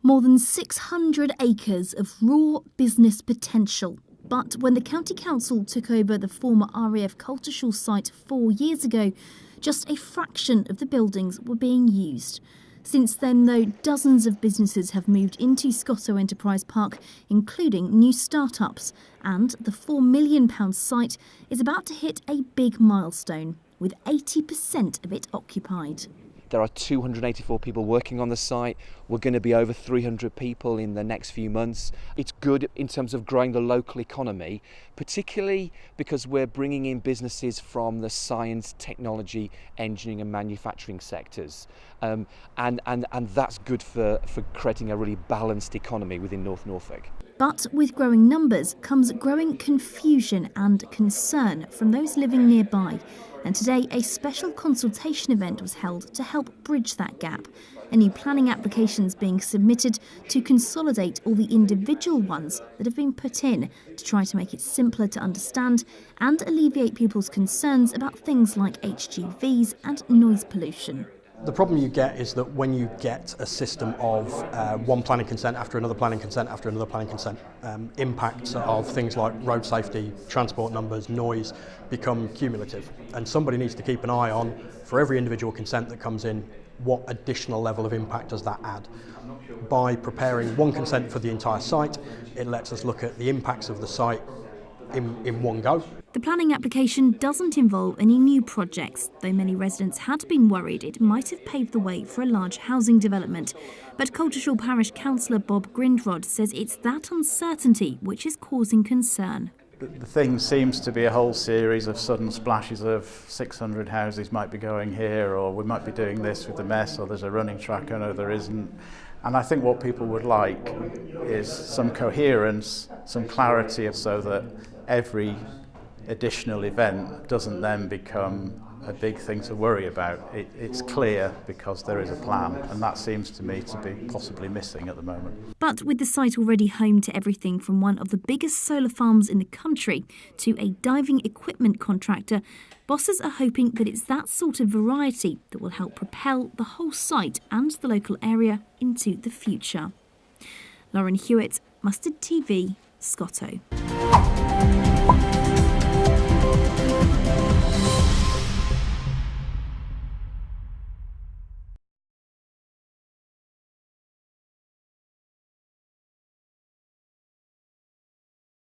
More than 600 acres of raw business potential. But when the County Council took over the former RAF Coltishall site 4 years ago, just a fraction of the buildings were being used. Since then, though, dozens of businesses have moved into Scottow Enterprise Park, including new startups. And the £4 million site is about to hit a big milestone, with 80% of it occupied. There are 284 people working on the site. We're going to be over 300 people in the next few months. It's good in terms of growing the local economy, particularly because we're bringing in businesses from the science, technology, engineering and manufacturing sectors. And that's good for creating a really balanced economy within North Norfolk. But with growing numbers comes growing confusion and concern from those living nearby. And today, a special consultation event was held to help bridge that gap. A new planning application's being submitted to consolidate all the individual ones that have been put in to try to make it simpler to understand and alleviate people's concerns about things like HGVs and noise pollution. The problem you get is that when you get a system of one planning consent after another planning consent after another planning consent, impacts of things like road safety, transport numbers, noise become cumulative. And somebody needs to keep an eye on, for every individual consent that comes in, what additional level of impact does that add? By preparing one consent for the entire site, it lets us look at the impacts of the site in one go. The planning application doesn't involve any new projects, though many residents had been worried it might have paved the way for a large housing development. But Coltishall Parish Councillor Bob Grindrod says it's that uncertainty which is causing concern. The thing seems to be a whole series of sudden splashes of 600 houses might be going here, or we might be doing this with the mess, or there's a running track, no there isn't. And I think what people would like is some coherence, some clarity, so that every additional event doesn't then become a big thing to worry about. It's clear because there is a plan, and that seems to me to be possibly missing at the moment. But with the site already home to everything from one of the biggest solar farms in the country to a diving equipment contractor, bosses are hoping that it's that sort of variety that will help propel the whole site and the local area into the future. Lauren Hewitt, Mustard TV, Scottow.